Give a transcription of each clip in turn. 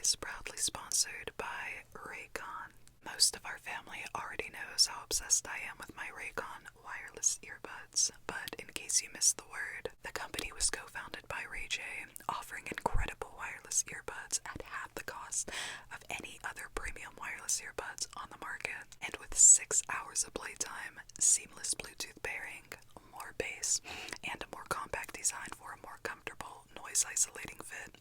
is proudly sponsored by Raycon. Most of our family already knows how obsessed I am with my Raycon wireless earbuds, but in case you missed the word, the company was co-founded by Ray J, offering incredible wireless earbuds at half the cost of any other premium wireless earbuds on the market. And with 6 hours of playtime, seamless Bluetooth pairing, more bass, and a more compact design for a more comfortable, noise-isolating fit,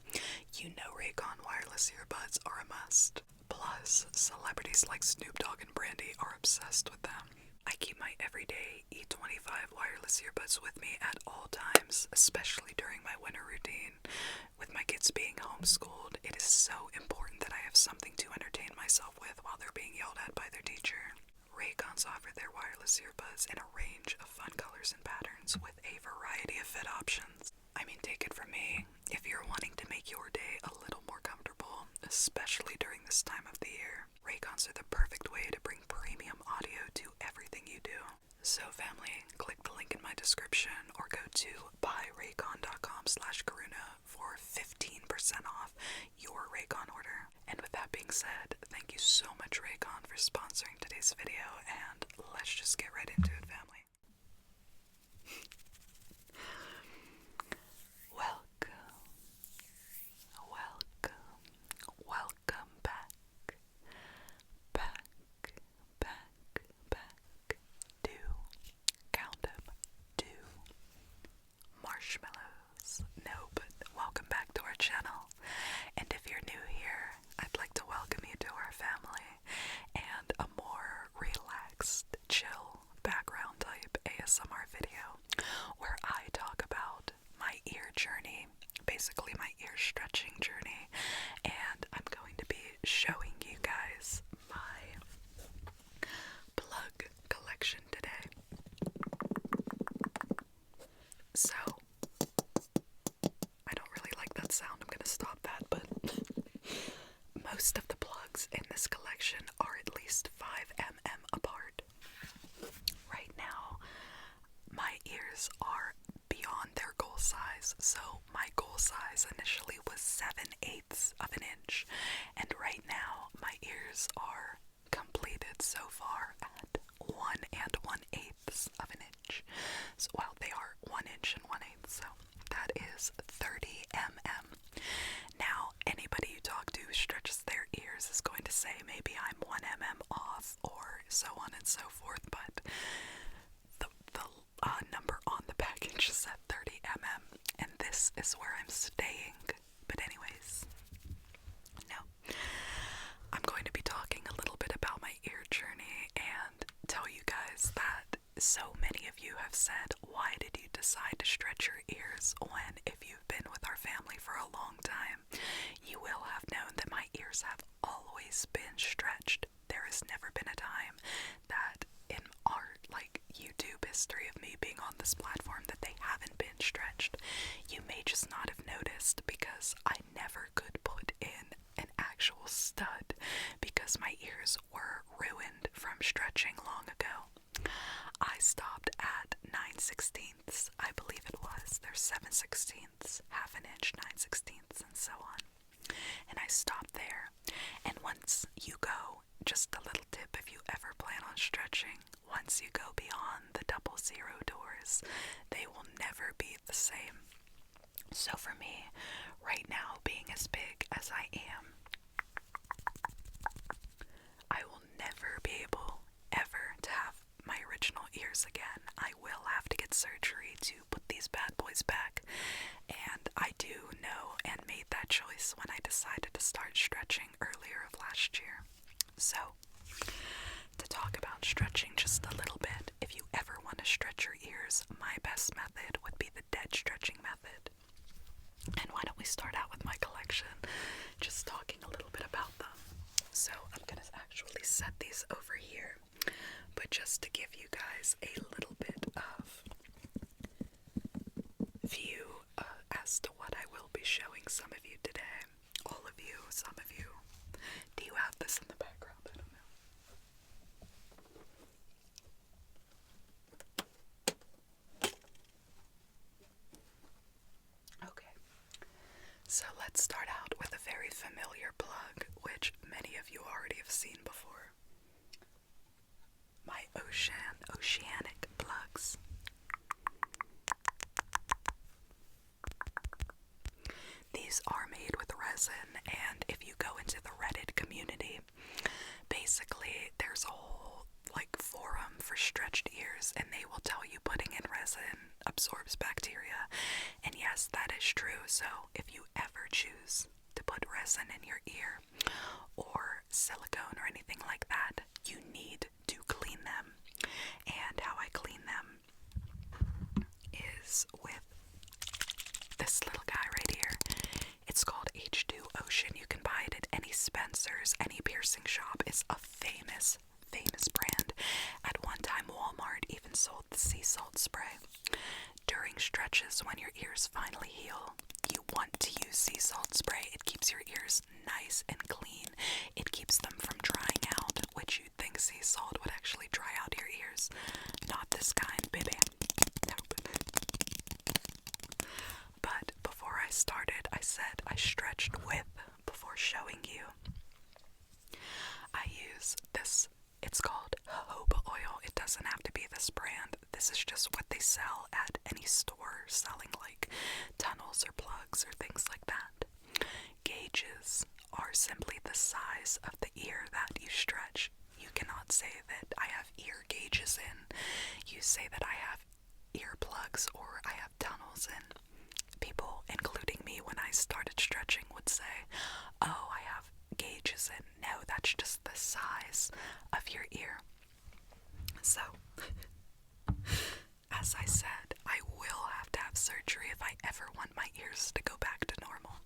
you know Raycon wireless earbuds are a must. Plus, celebrities like Snoop Dogg and Brandy are obsessed with them. I keep my everyday E25 wireless earbuds with me at all times, especially during my winter routine. With my kids being homeschooled, it is so important that I have something to entertain myself with while they're being yelled at by their teacher. Raycons offer their wireless earbuds in a range of fun colors and patterns with a variety of fit options. I mean, take it from me, if you're wanting to make your day a little more comfortable, especially during this time of the year, Raycons are the perfect way to bring premium audio to everything you do. So family, click the link in my description or go to buyraycon.com/Karuna for 15% off your Raycon order. And with that being said, thank you so much Raycon for sponsoring today's video, and let's just get right into it, family. Welcome back to Count 'em to Marshmallows. No, but welcome back to our channel. And if you're new here, I'd like to welcome you to our family and a more relaxed, chill, background type ASMR video where I talk about my ear journey, basically my ear stretching journey, and I'm going to be showing you guys my plug collection today. So, I don't really like that sound, I'm gonna stop that, but most of the plugs in this collection are at least 5 mm apart. Right now, my ears are beyond their goal size, so my goal size initially was 7/8 of an inch, and right now my ears are completed so far at 1 1/8 of an inch. So, well, they are 1 inch and 1/8, so that is 30 mm. Now, anybody you talk to who stretches their ears is going to say maybe I'm 1 mm off, or so on and so forth, but the number on the package is at 30 mm, and this is where I'm staying. But anyways, no, I'm going to be talking a little bit about my ear journey and tell you guys that so many of you have said, why did you decide to stretch your ears when, if you've been with our family for a long time, you will have known that my ears have always been stretched. There has never been a time that in our YouTube history of me being on this platform that they haven't been stretched. You may just not have noticed because I never could put in an actual stud because my ears were ruined from stretching long ago. I stopped at 9/16, I believe it was. There's 7/16, half an inch, 9/16, and so on. And I stopped there. And once you go, just a little tip if you ever plan on stretching, once you go beyond the 00 doors, they will never be the same. So for me, right now, being as big as I am, I will never be able ever to have my original ears again. I will have to get surgery to put these bad boys back, and I do know and made that choice when I decided to start stretching earlier of last year. So, to talk about stretching just a little bit, if you ever want to stretch your ears, my best method would be the dead stretching method. And why don't we start out with my collection, just talking a little bit about them. So I'm going to actually set these over here, but just to give you guys a little bit of view as to what I will be showing some of you today. All of you, some of you. Do you have this in the background? I don't know. Okay, so let's let's start out with a very familiar plug, which many of you already have seen before. My oceanic plugs. These are made with resin, and if you go into the Reddit community, basically there's a whole forum for stretched ears, and they will tell you putting in resin absorbs bacteria. And yes, that is true. So if you ever choose to put resin in your ear or silicone or anything like that, you need to clean them. And how I clean them is with this little guy right here. It's called H2 Ocean. You can buy it at any Spencer's, any piercing shop. It's a famous brand. At one time, Walmart even sold the sea salt spray. During stretches when your ears finally heal, you want to use sea salt spray. It keeps your ears nice and clean. It keeps them from drying out, which you'd think sea salt would actually dry out your ears. Not this kind, baby. Nope. But before I started, I said I stretched with before showing you. I use this. It's called jojoba oil. It doesn't have to be this brand. This is just what they sell at any store selling tunnels or plugs or things like that. Gauges are simply the size of the ear that you stretch. You cannot say that I have ear gauges in. You say that I have ear plugs or I have tunnels in. People, including me when I started stretching, would say, oh, I have gauges in. No, that's just the size of your ear. So, as I said, I will have to have surgery if I ever want my ears to go back to normal.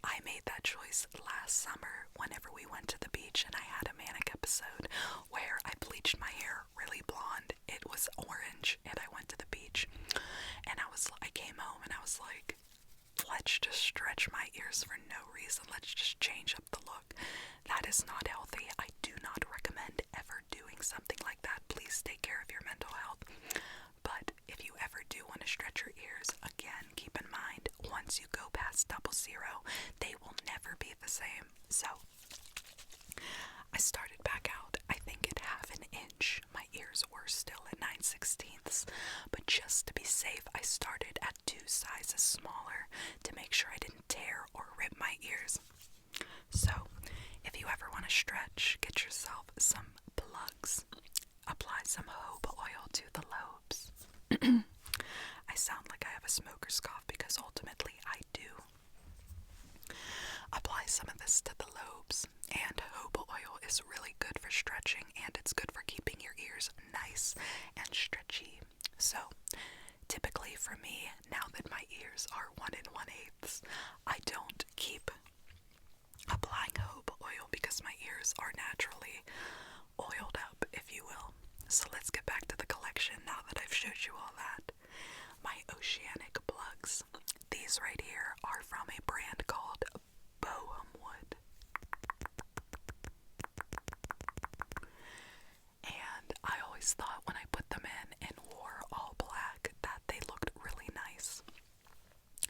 I made that choice last summer whenever we went to the beach and I had a manic episode where I bleached my hair really blonde. It was orange and I went to the beach and I came home and I was like, let's just stretch my ears for no reason. Let's just change up the look. That is not healthy. I do not recommend ever doing something like that. Please take care of your mental health. But if you ever do want to stretch your ears, again, keep in mind, once you go past 00, they will never be the same. So, I started back out, I think at ½ an inch. My ears were still at 9/16, but just to be safe, I started at 2 sizes smaller to make sure I didn't tear or rip my ears. So, if you ever want to stretch, get yourself some plugs. Apply some jojoba oil to the lobes. I sound like I have a smoker's cough because ultimately I do. Apply some of this to the lobes, and jojoba oil is really good for stretching, and it's good for keeping your ears nice and stretchy. So, typically for me, now that my ears are 1 1/8, I don't keep applying jojoba oil because my ears are naturally oiled up, if you will. So let's get back to the collection now that I've showed you all that. My oceanic plugs. These right here are from a brand called Bohem Wood. And I always thought when I put them in and wore all black that they looked really nice.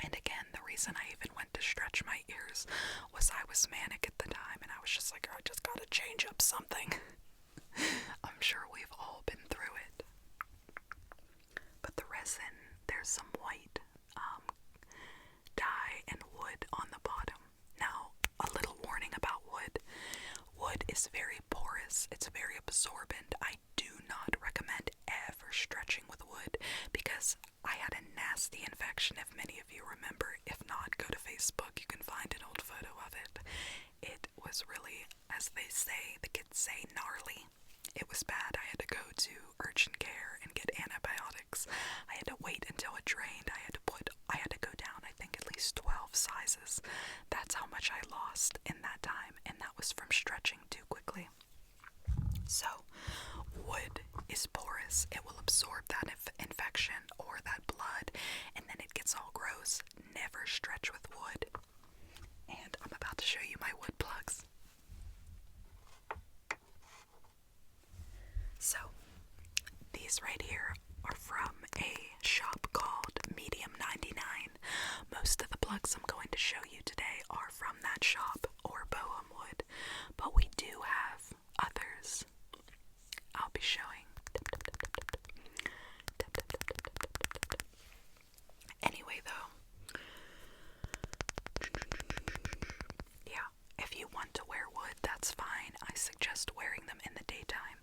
And again, the reason I even went to stretch my ears was I was manic at the time and I was just like, I just gotta change up something. I'm sure we've all been through it. But the resin, there's some white dye and wood on the bottom. Now, a little warning about wood. Wood is very porous. It's very absorbent. I do not recommend ever stretching with wood because I had a nasty infection, if many of you remember. If not, go to Facebook. You can find an old photo of it. It was really, as they say, the kids say, gnarly. It was bad. I had to go to urgent care and get antibiotics. I had to wait until it drained. I had to go down, I think, at least 12 sizes. That's how much I lost in that time, and that was from stretching too quickly. So, wood is porous. It will absorb that infection or that blood, and then it gets all gross. Never stretch with wood. And I'm about to show you my wood plugs. So, these right here are from a shop called Medium 99. Most of the plugs I'm going to show you today from that shop or Bohem wood, but we do have others. I'll be showing. Anyway, though, yeah, if you want to wear wood, that's fine. I suggest wearing them in the daytime.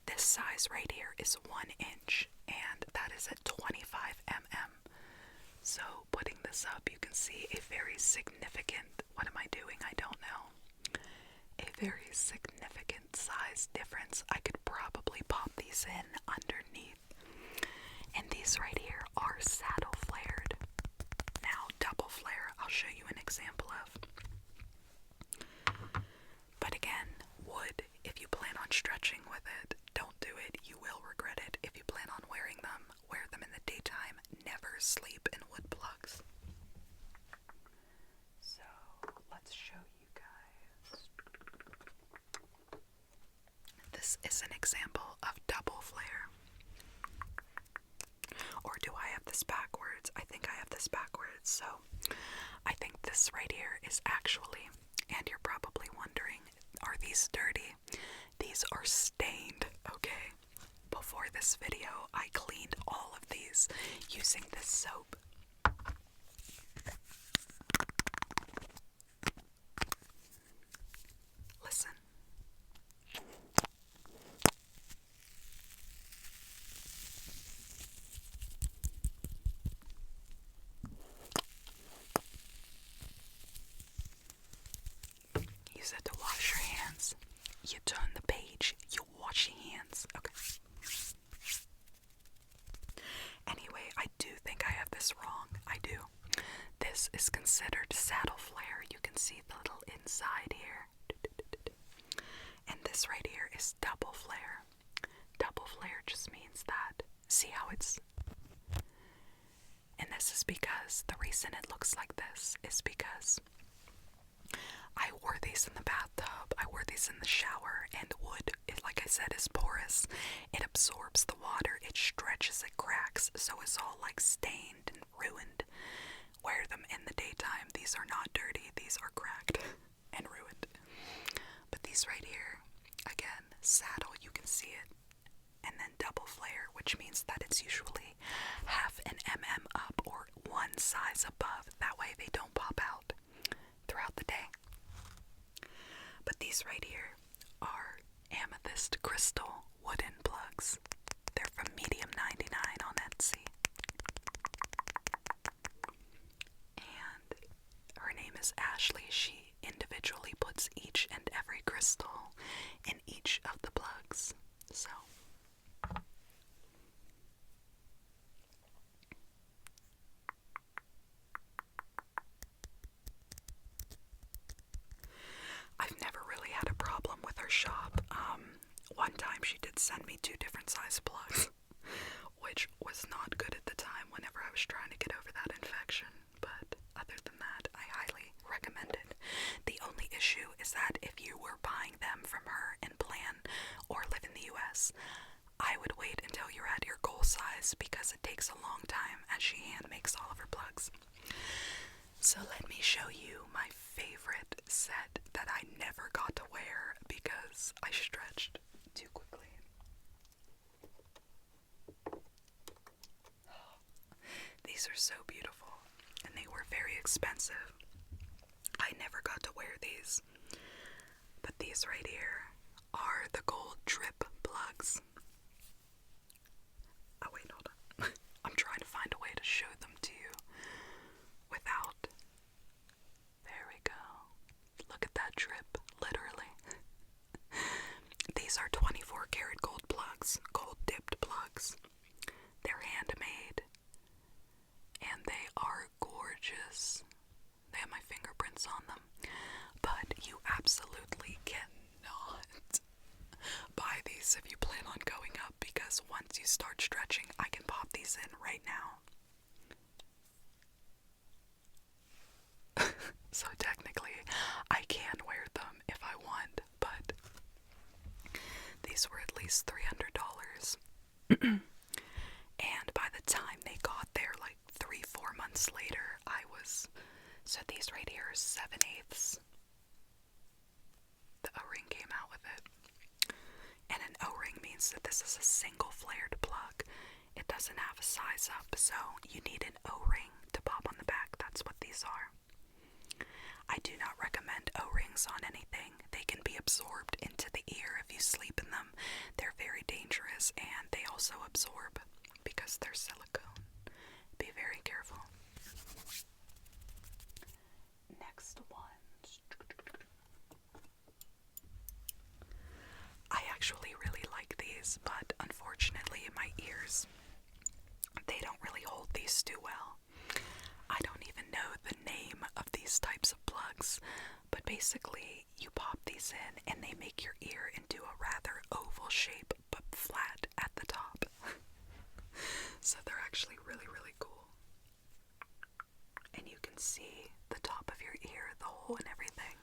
This size right here is 1 inch, and that is at 25 mm. So, putting this up, you can see a very significant, what am I doing? I don't know. A very significant size difference. I could probably pop these in underneath. And these right here are saddle flared. Now, double flare, I'll show you an example of. But again, wood, if you plan on stretching with it, don't do it. You will regret it. If you plan on wearing them, wear them in the daytime. Never sleep in wood plugs. So, let's show you guys. This is an example of double flare. Or do I have this backwards? I think I have this backwards. So, I think this right here is actually, and you're probably wondering, are these dirty? These are stained, okay? Before this video, I cleaned all of these using this soap. Listen. Use it to wash your hands. You turn the page, you wash your hands. Okay. Anyway, I do think I have this wrong. I do. This is considered saddle flare. You can see the little inside here. And this right here is double flare. Double flare just means that, see how it's... And this is because, the reason it looks like this is because I wore these in the bathtub, I wore these in the shower, and wood, like I said, is porous. It absorbs the water, it stretches, it cracks, so it's all like stained and ruined. Wear them in the daytime. These are not dirty, these are cracked and ruined. But these right here, again, saddle, you can see it. And then double flare, which means that it's usually half an mm up or one size above. That way they don't pop out throughout the day. But these right here are amethyst crystal wooden plugs. They're from Medium 99 on Etsy. And her name is Ashley. She individually puts each and every crystal in each of the plugs. So I've never really had a problem with her shop. One time she did send me 2 different size plugs, which was not good at the time whenever I was trying to get over that infection. But other than that, I highly recommend it. The only issue is that if you were buying them from her and plan or live in the US, I would wait until you're at your goal size because it takes a long time as she hand makes all of her plugs. So let me show you my favorite set that I never got to wear because I stretched too quickly. These are so beautiful, and they were very expensive. I never got to wear these, but these right here are the gold drip plugs. Oh wait, hold on. I'm trying to find a way to show them to you without. There we go. Look at that drip, literally. These are 24 karat gold plugs, gold dipped plugs. They're handmade, and they are gorgeous. They have my fingerprints on them, but you absolutely cannot buy these if you plan on going up, because once you start stretching, I can pop these in right now. So technically, I can wear them if I want, but these were at least $300. And by the time they got there, like 3-4 months later, so these right here are 7/8 this is a single flared plug. It doesn't have a size up, so you need an O-ring to pop on the back. That's what these are. I do not recommend O-rings on anything. They can be absorbed into the ear if you sleep in them. They're very dangerous, and they also absorb because they're silicone. Be very careful. Next one. I actually really like these, but unfortunately my ears, they don't really hold these too well. I don't even know the name of these types of plugs, but basically you pop these in and they make your ear into a rather oval shape but flat at the top. So they're actually really, really cool. And you can see the top of your ear, the hole and everything.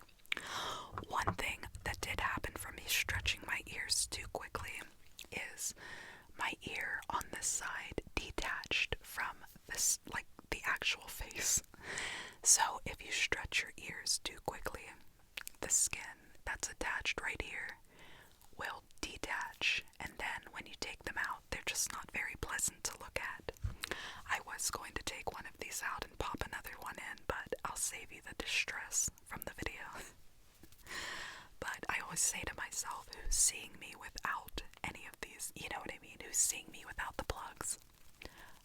One thing that did happen from me stretching my ears too quickly is my ear on this side detached from this, like, the actual face. So if you stretch your ears too quickly, the skin that's attached right here will detach, and then when you take them out, they're just not very pleasant to look at. I was going to take one of these out and pop another one in, but I'll save you the distress from the video. But I always say to myself, who's seeing me without any of these, you know what I mean? Who's seeing me without the plugs?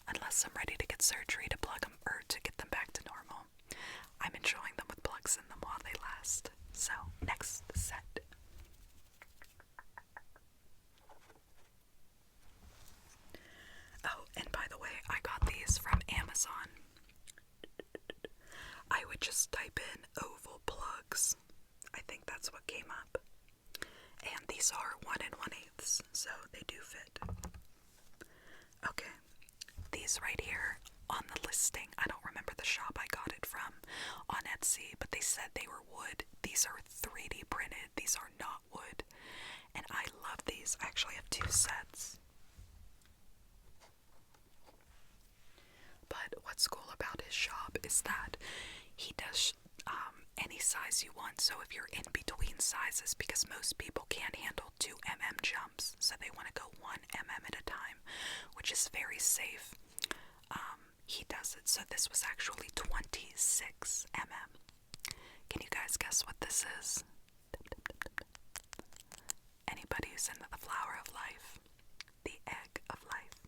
Unless I'm ready to get surgery to plug them, or to get them back to normal. I'm enjoying them with plugs in them while they last. So, next set. Oh, and by the way, I got these from Amazon. I would just type in oval plugs. I think that's what came up. And these are 1 1/8, so they do fit. Okay, these right here on the listing, I don't remember the shop I got it from on Etsy, but they said they were wood. These are 3D printed. These are not wood. And I love these. I actually have 2 sets. But what's cool about his shop is that he does any size you want. So if you're in between sizes, because most people can't handle 2 mm jumps, so they want to go 1 mm at a time, which is very safe. He does it. So this was actually 26 mm. Can you guys guess what this is? Anybody who's into the flower of life, the egg of life.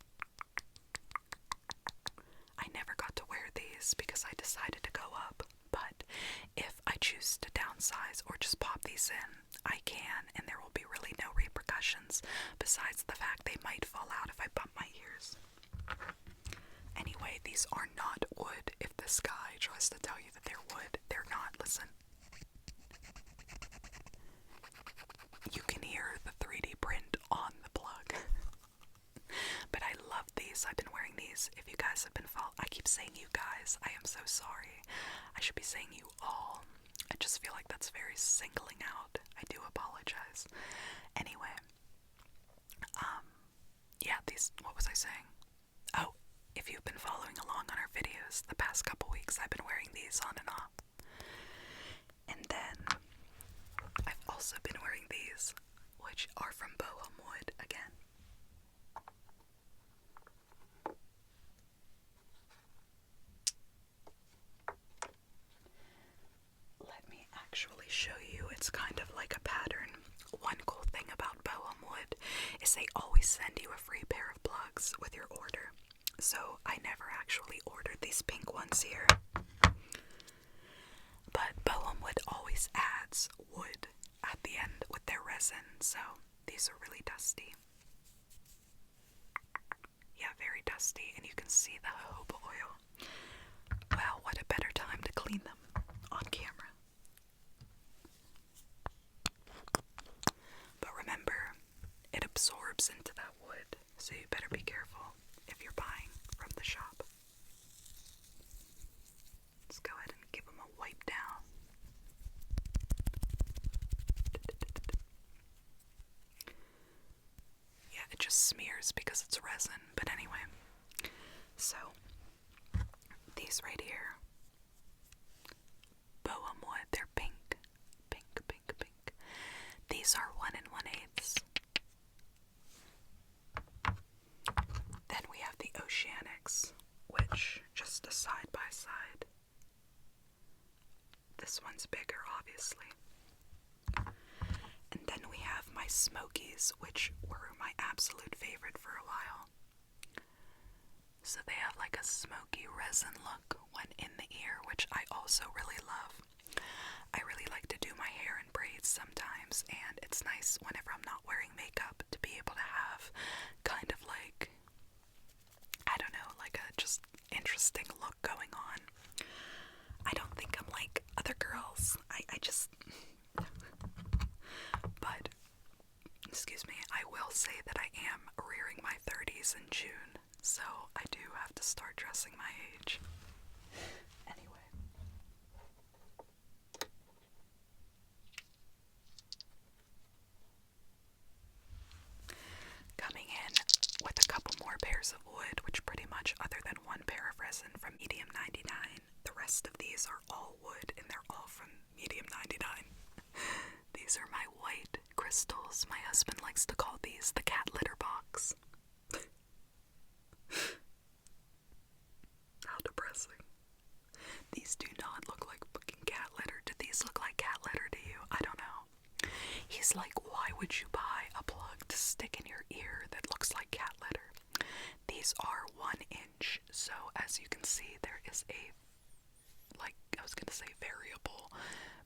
I never got to wear these because I decided to go up, but if I choose to downsize or just pop these in, I can, and there will be really no repercussions besides the fact they might fall out if I bump my ears. Anyway, these are not wood. If this guy tries to tell you that they're wood, they're not. Listen. You can hear the 3D print on the plug. But I love these. I've been wearing these. If you guys have been I keep saying you guys. I am so sorry. I should be saying you all. I just feel like that's very singling out. I do apologize. Anyway. Yeah, these, what was I saying? Oh, if you've been following along on our videos the past couple weeks, I've been wearing these on and off. And then I've also been wearing these, which are from bohum wood again. Let me actually show you. It's kind of like a pattern. One cool thing about bohum wood is they always send you a free pair of plugs with your order. So I never actually ordered these pink ones here. But bohum wood always adds wood at the end with their resin, so these are really dusty. Yeah, very dusty, and you can see the jojoba oil. Well, what a better time to clean them on camera. But remember, it absorbs into that wood, so you better be careful if you're buying from the shop. Let's go ahead and give them a wipe down. Yeah, it just smears because it's resin, but anyway. So, these right here, bohum wood, they're pink. Pink, pink, pink. These are 1 1/8. This one's bigger, obviously. And then we have my Smokies, which were my absolute favorite for a while. So they have like a smoky resin look when in the ear, which I also really love. I really like to do my hair in braids sometimes, and it's nice whenever I'm not wearing makeup to be able to have kind of like, I don't know, like a just interesting look going on. I don't think I'm like other girls. I just... But, excuse me, I will say that I am rearing my 30s in June, so I do have to start dressing my age. Anyway. Coming in with a couple more pairs of wood, which pretty much, other than one pair of resin from Medium 99, the rest of these are all wood, and they're all from Medium 99. These are my white crystals. My husband likes to call these the cat litter box. How depressing. These do not look like fucking cat litter. Do these look like cat litter to you? I don't know. He's like, why would you buy a plug to stick in your ear that looks like cat litter? These are 1 inch, so as you can see, there is a, like, I was gonna say variable,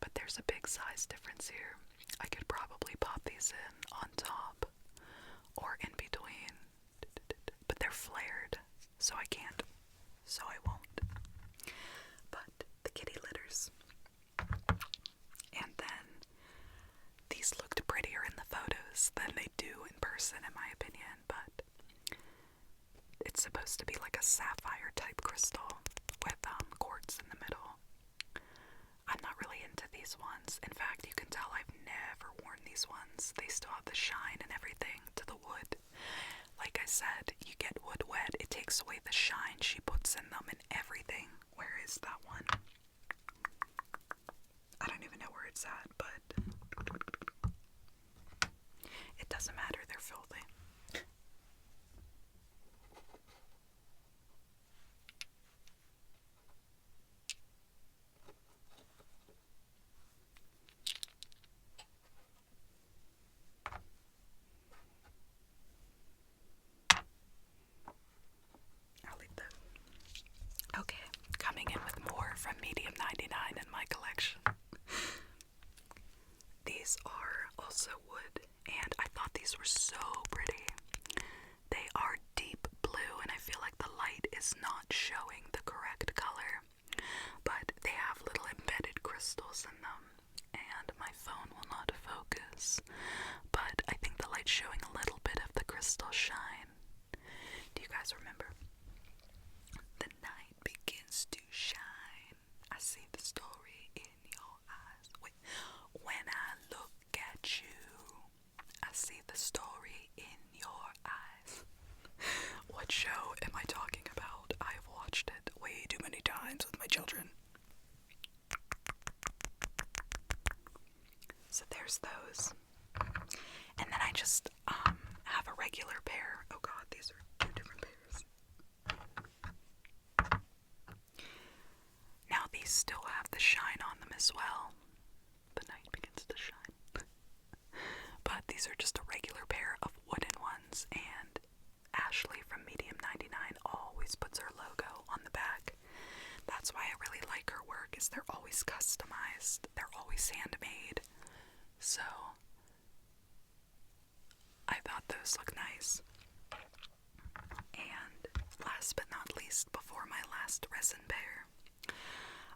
but there's a big size difference here. I could probably pop these in on top or in between, but they're flared, so I can't, so I won't. But the kitty litters. And then these looked prettier in the photos than they do in person, in my opinion, but it's supposed to be like a sapphire type crystal with quartz in the middle. I'm not really into these ones. In fact, you can tell I've never worn these ones. They still have the shine and everything to the wood. Like I said, you get wood wet, it takes away the shine she puts in them and everything. Where is that one? I don't even know where it's at, but it doesn't matter, they're filthy. I'll leave that. Okay, coming in with more from Medium 99 in my collection. These are also wood, and I thought these were so pretty. They are deep blue, and I feel like the light is not showing the correct color, but they have little embedded crystals in them, and my phone will not focus, but I think the light's showing a little bit of the crystal shine. Do you guys remember? The night begins to shine. I see the story in your eyes. Wait, when I look at you, I see the story in your eyes. What show am I talking about? I've watched it way too many times with my children. So there's those. And then I just have a regular pair. Oh god, these are 2 different pairs. Now these still have the shine on them as well. The night begins to shine. But these are just a regular pair of wooden ones, and Ashley from Medium 99 always puts her logo on the back. That's why I really like her work, is they're always customized. They're always handmade. So I thought those look nice. And last but not least, before my last resin pair,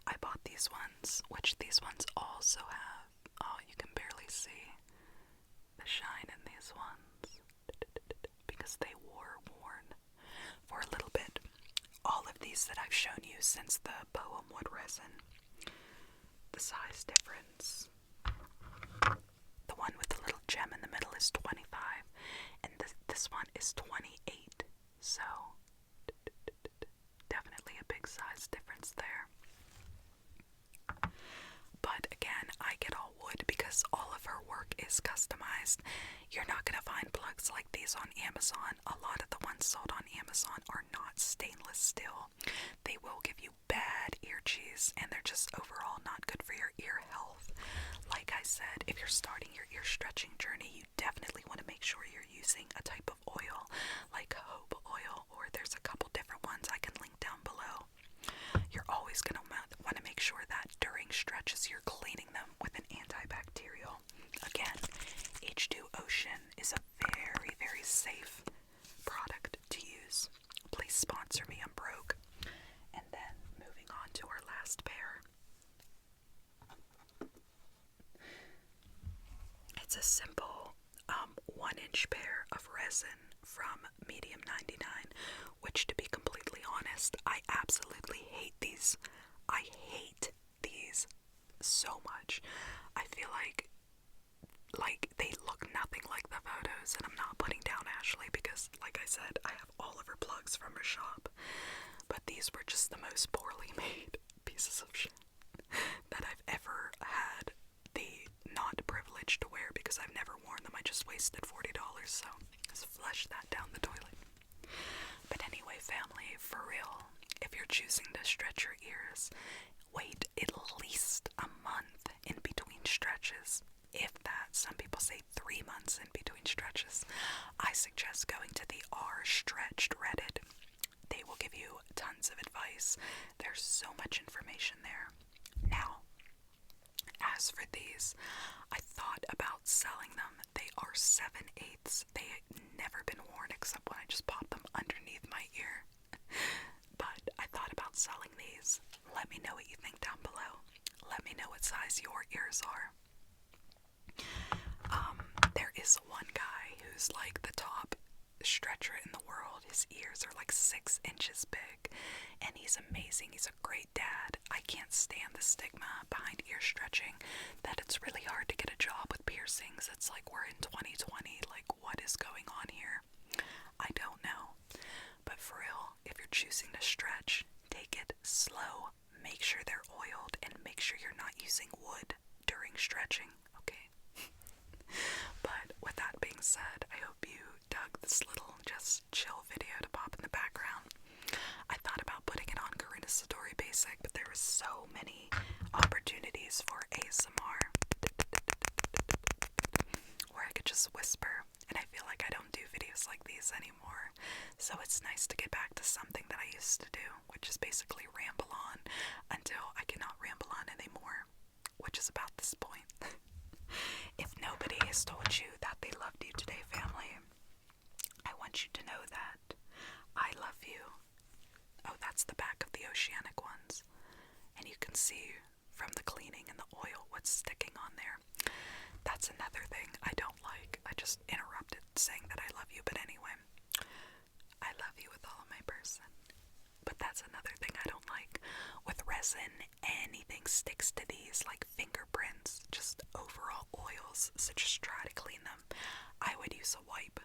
I bought these ones, which these ones also have. Oh, you can barely see the shine in these ones because they were worn for a little bit. All of these that I've shown you since the Poem Wood resin, the size difference. The one with the little gem in the middle is 25, and this one is 28. So, definitely a big size difference there. But again, I get all wood because all of her work is customized. You're not going to find plugs like these on Amazon. A lot of the ones sold on Amazon are not stainless steel. They will give you bad ear cheese, and they're just overall not good for your said, if you're starting your ear stretching journey, you definitely want to make sure you're using a type of oil like jojoba oil, or there's a couple different ones I can link down below. You're always going to want to make sure that during stretches you're cleaning them with an antibacterial. Again, H2 Ocean is a very, very safe product to use. Please sponsor me, I'm broke. And then moving on to our last pair. It's a simple 1-inch pair of resin from Medium 99, which, to be completely honest, I absolutely hate these. I hate these so much. I feel like they look nothing like the photos, and I'm not putting down Ashley because, like I said, I have all of her plugs from her shop. But these were just the most poorly made pieces of shit that I've ever had the not privilege to wear, because I've never worn them. I just wasted $40, so let's flush that down the toilet. But anyway, family, for real, if you're choosing to stretch your ears, wait at least a month in between stretches. If that, some people say 3 months in between stretches. I suggest going to the R Stretched Reddit. They will give you tons of advice. There's so much information there. Now, as for these, I thought about selling them. They are 7/8. They never been worn except when I just pop them underneath my ear. But I thought about selling these. Let me know what you think down below. Let me know what size your ears are. There is one guy who's like the top stretcher in the world. His ears are like 6 inches big, and he's amazing. He's a great dad. I can't stand the stigma behind ear stretching, that it's really hard to get a job with piercings. It's like we're in 2020, like what is going on here? I don't know. But for real, if you're choosing to stretch, take it slow. Make sure they're oiled, and make sure you're not using wood during stretching, okay? But with that being said, I hope you dug this little just chill video to pop in the background. I thought about putting it on Karuna Satori Basic, but there were so many opportunities for ASMR where I could just whisper, and I feel like I don't do videos like these anymore. So it's nice to get back to something that I used to do, which is basically ramble on until I cannot ramble on anymore, which is about this point. If nobody has told you that they loved you today, family, I want you to know that I love you. Oh, that's the back of the oceanic ones. And you can see from the cleaning and the oil what's sticking on there. That's another thing I don't like. I just interrupted saying that I love you, but anyway. I love you with all of my person. But that's another thing I don't like. With resin, anything sticks to these, like fingerprints, just overall oils, so just try to clean them. I would use a wipe.